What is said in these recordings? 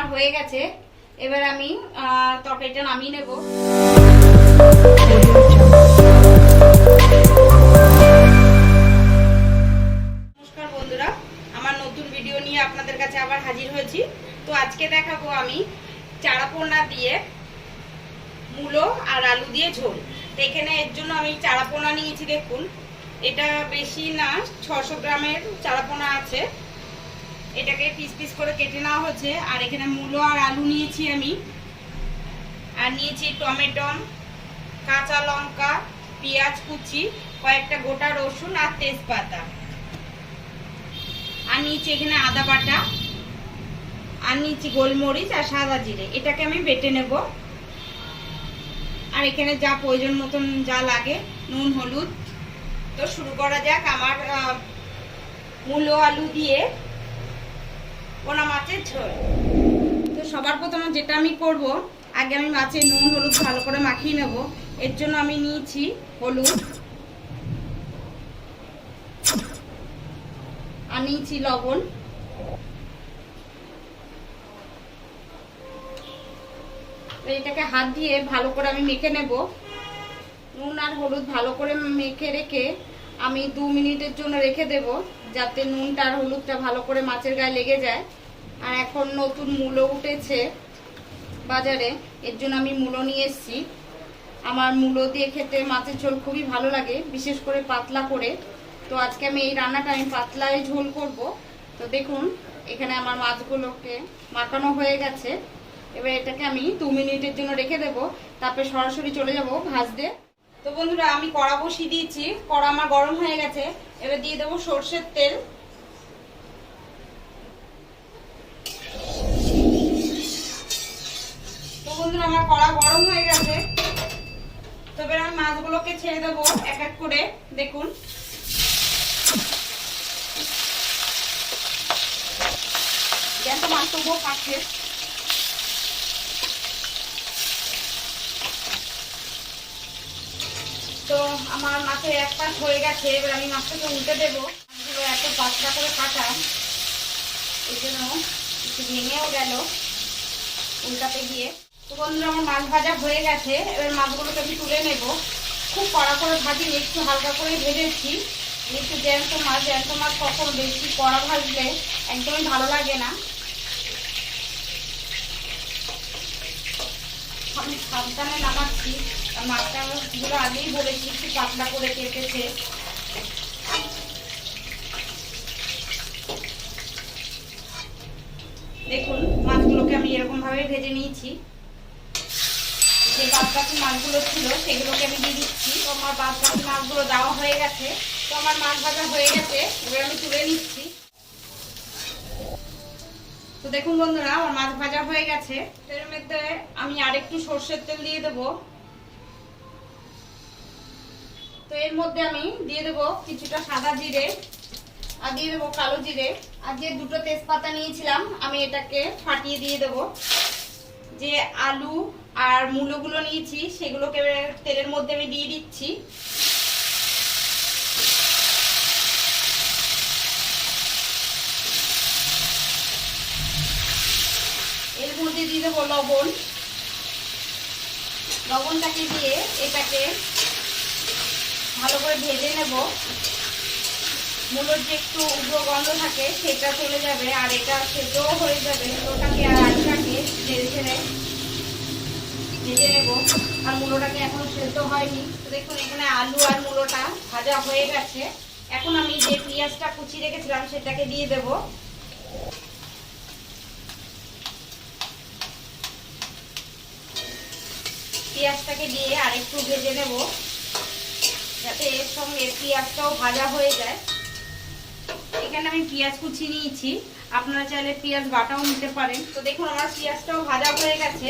আমার হয়ে গেছে। এবার আমি তরকারিটা নামিয়ে নেব। নমস্কার বন্ধুরা, আমার নতুন ভিডিও নিয়ে আপনাদের কাছে আবার হাজির হয়েছি। তো আজকে দেখাবো আমি চারাপোনা দিয়ে মূলো আর আলু দিয়ে ঝোল। তো এখানে এর জন্য আমি চারাপোনা নিয়েছি। দেখুন, এটা বেশি না, 600 গ্রামের চারাপোনা আছে। এটাকে পিস পিস করে কেটে নেওয়া হচ্ছে। আর এখানে মূলো আর আলু নিয়েছি আমি, আর নিয়েছি টমেটো, কাঁচা লঙ্কা, পেঁয়াজ কুচি, কয়েকটা গোটা রসুন আর তেজপাতা, আর নিয়েছি এখানে আদা বাটা, আর নিয়েছি গোলমরিচ আর সাদা জিরে। এটাকে আমি বেটে নেব। আর এখানে যা প্রয়োজন মতন যা লাগে, নুন হলুদ। তো শুরু করা যাক আমার মূলো আলু দিয়ে পোনা মাছের ঝোল। তো সবার প্রথমে যেটা আমি করব, আগে আমি মাছের নুন হলুদ ভালো করে মাখিয়ে নেব। এর জন্য আমি নিয়েছি হলুদ, আর নিয়েছি লবণ, এটাকে হাত দিয়ে ভালো করে আমি মেখে নেব। নুন আর হলুদ ভালো করে মেখে রেখে আমি 2 মিনিটের জন্য রেখে দেব, যাতে নুনটা আর হলুদটা ভালো করে মাছের গায়ে লেগে যায়। আর এখন নতুন মূলো উঠেছে বাজারে, এর জন্য আমি মূলো নিয়ে এসেছি। আমার মূলো দিয়ে খেতে মাছের ঝোল খুবই ভালো লাগে, বিশেষ করে পাতলা করে। তো আজকে আমি এই রান্নাটা আমি পাতলায় ঝোল করব। তো দেখুন, এখানে আমার মাছগুলোকে মাখানো হয়ে গেছে। এবার এটাকে আমি 2 মিনিটের জন্য রেখে দেব, তারপরে সরাসরি চলে যাব ভাজতে। তো বন্ধুরা, আমি কড়া বসিয়ে দিয়েছি, কড়া আমার গরম হয়ে গেছে। এবার দিয়ে দেবো সরষের তেল। তো বন্ধুরা, আমার কড়া গরম হয়ে গেছে। তো এবার আমি মাছগুলোকে ছেড়ে দেবো এক এক করে। দেখুন, জ্যান্ত মাছ তবুও পাচ্ছে। তো আমার মাছের এক পাশ হয়ে গেছে। এবার আমি মাছটাকে উল্টে দেবো। মাছগুলো এত পাতলা করে কাটা, এই জন্য একটু ভেঙেও গেল উল্টাতে গিয়ে। তো বন্ধুরা, আমার মাছ ভাজা হয়ে গেছে। এবার মাছগুলোকে আমি তুলে নেব। খুব কড়া করে ভাজিনি, একটু হালকা করে ভেজেছি। একটু জ্যান্ত মাছ কখনো বেশি কড়া ভাজলে একদমই ভালো লাগে না। আমি সাবধানে নামাচ্ছি, মাছটা গুলো আগেই বলেছি একটু পাতলা করে কেটেছে। দেখুন, মাছগুলোকে আমি এরকম ভাবে ভেজে নিয়েছি। যে বাদবাকি মাছগুলো ছিল সেগুলোকে আমি দিয়ে দিচ্ছি। তো আমার বাদবাকি মাছগুলো দেওয়া হয়ে গেছে। তো আমার মাছ ভাজা হয়ে গেছে, এবার আমি তুলে নিচ্ছি। তো দেখুন বন্ধুরা, আমার মাছ ভাজা হয়ে গেছে। এর মধ্যে আমি আরেকটু সরষের তেল দিয়ে দেবো। তো এর মধ্যে আমি দিয়ে দেবো কিছুটা সাদা জিরে, আর দিয়ে দেবো কালো জিরে, আর যে 2টো তেজপাতা নিয়েছিলাম আমি এটাকে ফাটিয়ে দিয়ে দেবো। যে আলু আর মূলোগুলো নিয়েছি সেগুলোকে তেলের মধ্যে আমি দিয়ে দিচ্ছি। এর মধ্যে দিয়ে দেবো লবণ। লবণটাকে দিয়ে এটাকে ভালো করে ভেজে নেব। মূলোর যে একটু উগ্র গন্ধ থাকে সেটা চলে যাবে, আর এটা সেদ্ধও হয়ে যাবে। ওটাকে আর আলুটাকে ঝেড়ে ঝেড়ে ভেজে নেব। আর মূলোটাকে এখনো সেদ্ধ হয়নি। তো দেখুন, এখানে আলু আর মূলোটা ভাজা হয়ে গেছে। এখন আমি যে পেঁয়াজটা কুচি রেখেছিলাম সেটাকে দিয়ে দেব। পেঁয়াজটাকে দিয়ে আরেকটু ভেজে নেব, যাতে এর সঙ্গে পেঁয়াজটাও ভাজা হয়ে যায়। এখানে আমি পেঁয়াজ কুচি নিয়েছি, আপনারা চাইলে পেঁয়াজ বাটাও নিতে পারেন। তো দেখুন, আমার পেঁয়াজটাও ভাজা হয়ে গেছে।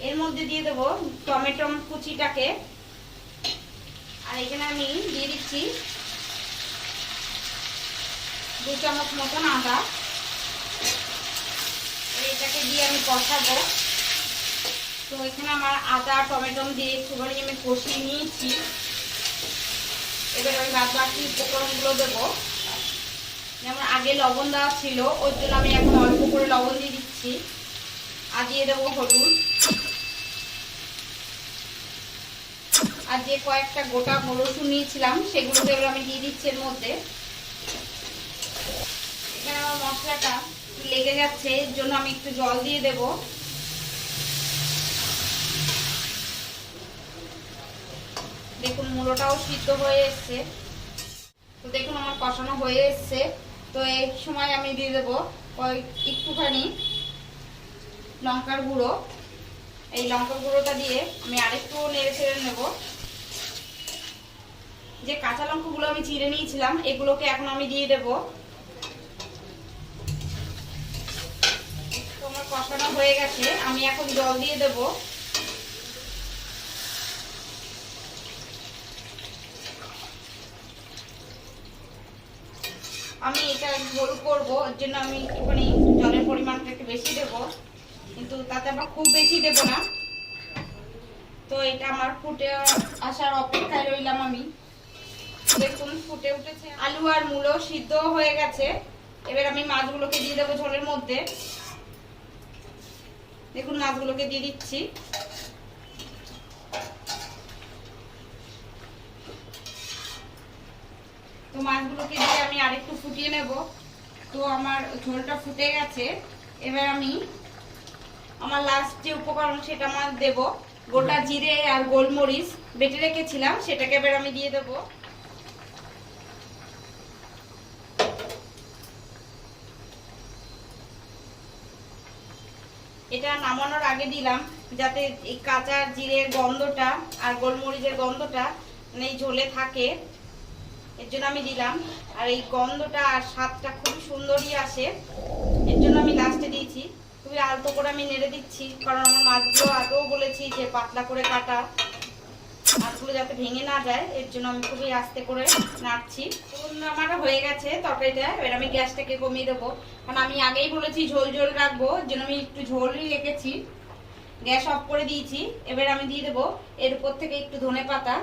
এর মধ্যে দিয়ে দেবো টমেটো কুচিটাকে, আর এখানে আমি দিয়ে দিচ্ছি 2 চামচ মতন আদা। এটাকে দিয়ে আমি কষাবো। তো এখানে আমার আদা টমেটো দিয়ে একটুখানি আমি কষিয়ে নিয়েছি। এবার আমি বাদ বাকি উপকরণগুলো দেবো। যেমন আগে লবণ দেওয়া ছিল, ওর জন্য আমি এখন অল্প করে লবণ দিয়ে দিচ্ছি। আর দিয়ে দেবো হলুদ, আর যে কয়েকটা গোটা রসুন নিয়েছিলাম সেগুলোকে এবার আমি দিয়ে দিচ্ছি এর মধ্যে। এখানে আমার মশলাটা লেগে যাচ্ছে, এর জন্য আমি একটু জল দিয়ে দেব। দেখুন মূলোটাও সিদ্ধ হয়ে এসছে। তো দেখুন আমার কষানো হয়ে এসছে। তো এই সময় আমি দিয়ে দেবো একটুখানি লঙ্কার গুঁড়ো। এই লঙ্কার গুঁড়োটা দিয়ে আমি আরেকটু নেড়ে ছেড়ে নেব। যে কাঁচা লঙ্কাগুলো আমি চিড়ে নিয়েছিলাম এগুলোকে এখন আমি দিয়ে দেব। তো আমার কষানো হয়ে গেছে, আমি এখন জল দিয়ে দেব। আমি এটা ঝোল করবো, ওর জন্য আমি একটুখানি জলের পরিমাণটা একটু বেশি দেব, কিন্তু তাতে আবার খুব বেশি দেব না। তো এটা আমার ফুটে আসার অপেক্ষায় রইলাম আমি। দেখুন ফুটে উঠেছে, আলু আর মূলো সিদ্ধ হয়ে গেছে। এবার আমি মাছগুলোকে দিয়ে দেবো ঝোলের মধ্যে। দেখুন মাছগুলোকে দিয়ে দিচ্ছি। তো মাছগুলোকে দিয়ে আমি আরেকটু ফুটিয়ে নেব। তো আমার ঝোলটা ফুটে গেছে। এবার আমি আমার লাস্ট যে উপকরণ সেটা আমার দেব। গোটা জিরে আর গোলমরিচ বেটে রেখেছিলাম, সেটাকে এবার আমি দিয়ে দেব। এটা নামানোর আগে দিলাম যাতে এই কাঁচা জিরের গন্ধটা আর গোলমরিচের গন্ধটা এই ঝোলে থাকে, এর জন্য আমি দিলাম। আর এই গন্ধটা আর স্বাদটা খুবই সুন্দরই আসে, এর জন্য আমি লাস্টে দিয়েছি। খুবই আলতো করে আমি নেড়ে দিচ্ছি, কারণ আমার মাছগুলো আগেও বলেছি যে পাতলা করে কাটা, মাছগুলো যাতে ভেঙে না যায়, এর জন্য আমি খুবই আস্তে করে নাড়ছি। আমার হয়ে গেছে তরকারিটা। এবার আমি গ্যাসটাকে কমিয়ে দেবো, কারণ আমি আগেই বলেছি ঝোল ঝোল রাখবো, এর জন্য আমি একটু ঝোলই রেখেছি। গ্যাস অফ করে দিয়েছি। এবার আমি দিয়ে দেবো এর উপর থেকে একটু ধনেপাতা।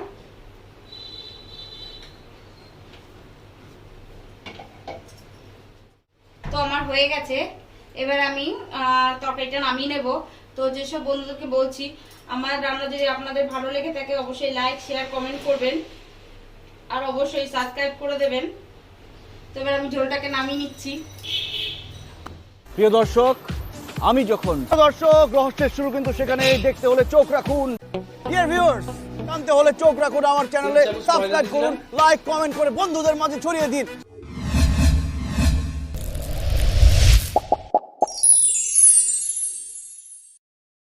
তো আমার হয়ে গেছে। এবার আমি তরকারিটা নামিয়ে নেব। তো যেসব বন্ধুদেরকে বলছি, আমার রান্না যদি আপনাদের ভালো লেগে থাকে অবশ্যই লাইক শেয়ার কমেন্ট করবেন, আর অবশ্যই সাবস্ক্রাইব করে দেবেন। তো এবার আমি ঝোলটাকে নামিয়ে নিচ্ছি। প্রিয় দর্শক, আমি যখন দর্শক রহস্যের শুরু কিন্তু সেখানে দেখতে হলে চোখ রাখুন। ডিয়ার ভিউয়ার্স, জানতে হলে চোখ রাখুন আমার চ্যানেলে, সাবস্ক্রাইব করুন, লাইক কমেন্ট করে বন্ধুদের মাঝে ছড়িয়ে দিন।